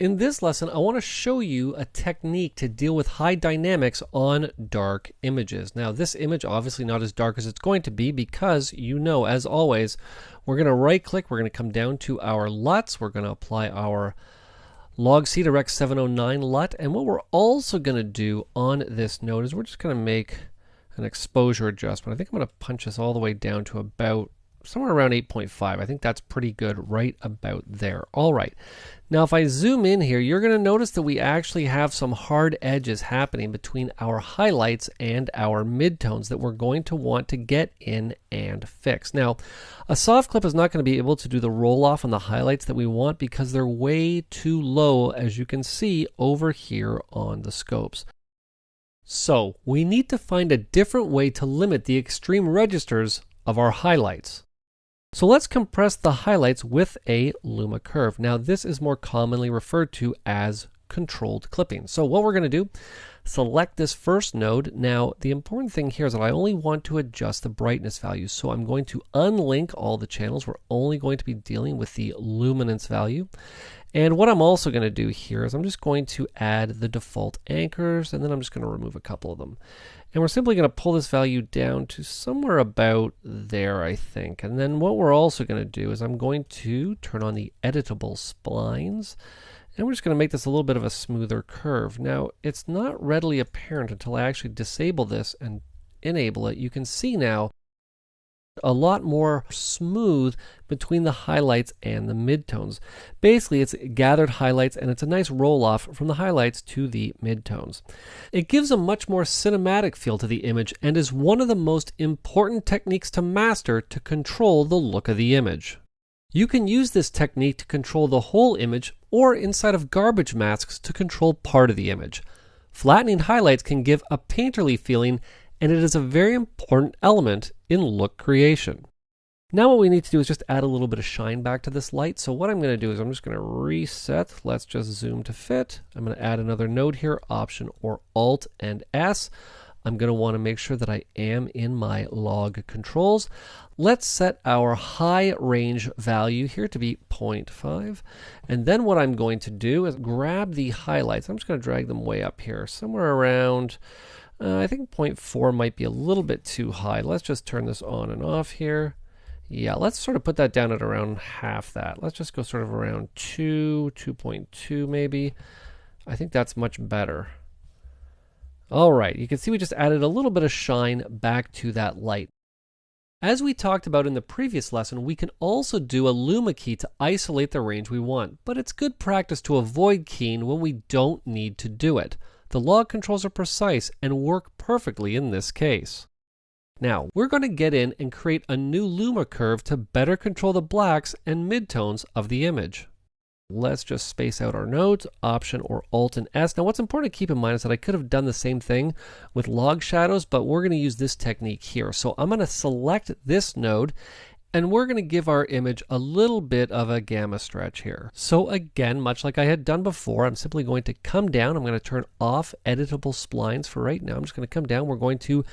In this lesson, I want to show you a technique to deal with high dynamics on dark images. Now, this image obviously not as dark as it's going to be because, as always, we're going to right click, we're going to come down to our LUTs, we're going to apply our log C to Rec 709 LUT, and what we're also going to do on this node is we're just going to make an exposure adjustment. I think I'm going to punch this all the way down to about somewhere around 8.5. I think that's pretty good right about there. All right. Now, if I zoom in here, you're going to notice that we actually have some hard edges happening between our highlights and our midtones that we're going to want to get in and fix. Now, a soft clip is not going to be able to do the roll off on the highlights that we want because they're way too low, as you can see over here on the scopes. So we need to find a different way to limit the extreme registers of our highlights. So let's compress the highlights with a luma curve. Now this is more commonly referred to as controlled clipping. So what we're going to do, select this first node. Now the important thing here is that I only want to adjust the brightness value. So I'm going to unlink all the channels. We're only going to be dealing with the luminance value. And what I'm also going to do here is I'm just going to add the default anchors, and then I'm just going to remove a couple of them. And we're simply going to pull this value down to somewhere about there, I think. And then what we're also going to do is I'm going to turn on the editable splines, and we're just going to make this a little bit of a smoother curve. Now, it's not readily apparent until I actually disable this and enable it. You can see now a lot more smooth between the highlights and the midtones. Basically, it's gathered highlights and it's a nice roll off from the highlights to the midtones. It gives a much more cinematic feel to the image and is one of the most important techniques to master to control the look of the image. You can use this technique to control the whole image or inside of garbage masks to control part of the image. Flattening highlights can give a painterly feeling, and it is a very important element in look creation. Now what we need to do is just add a little bit of shine back to this light. So what I'm going to do is I'm just going to reset. Let's just zoom to fit. I'm going to add another node here, Option or Alt and S. I'm going to want to make sure that I am in my log controls. Let's set our high range value here to be 0.5. And then what I'm going to do is grab the highlights. I'm just going to drag them way up here, somewhere around I think 0.4 might be a little bit too high. Let's just turn this on and off here. Yeah, let's sort of put that down at around half that. Let's just go sort of around 2.2 maybe. I think that's much better. All right, you can see we just added a little bit of shine back to that light. As we talked about in the previous lesson, we can also do a luma key to isolate the range we want, but it's good practice to avoid keying when we don't need to do it. The log controls are precise and work perfectly in this case. Now, we're going to get in and create a new luma curve to better control the blacks and midtones of the image. Let's just space out our nodes, Option or Alt and S. Now, what's important to keep in mind is that I could have done the same thing with log shadows, but we're going to use this technique here. So I'm going to select this node, and we're going to give our image a little bit of a gamma stretch here. So again, much like I had done before, I'm simply going to come down. I'm going to turn off editable splines for right now. I'm just going to come down. We're going to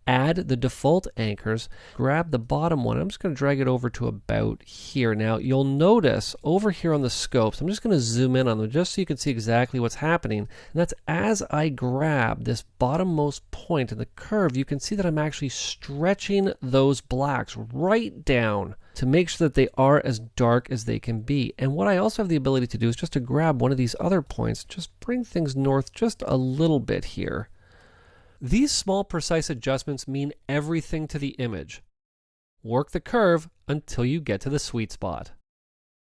add the default anchors, grab the bottom one. I'm just going to drag it over to about here. Now you'll notice over here on the scopes, I'm just going to zoom in on them just so you can see exactly what's happening. And that's as I grab this bottommost point in the curve, you can see that I'm actually stretching those blacks right down to make sure that they are as dark as they can be. And what I also have the ability to do is just to grab one of these other points, just bring things north just a little bit here. These small precise adjustments mean everything to the image. Work the curve until you get to the sweet spot.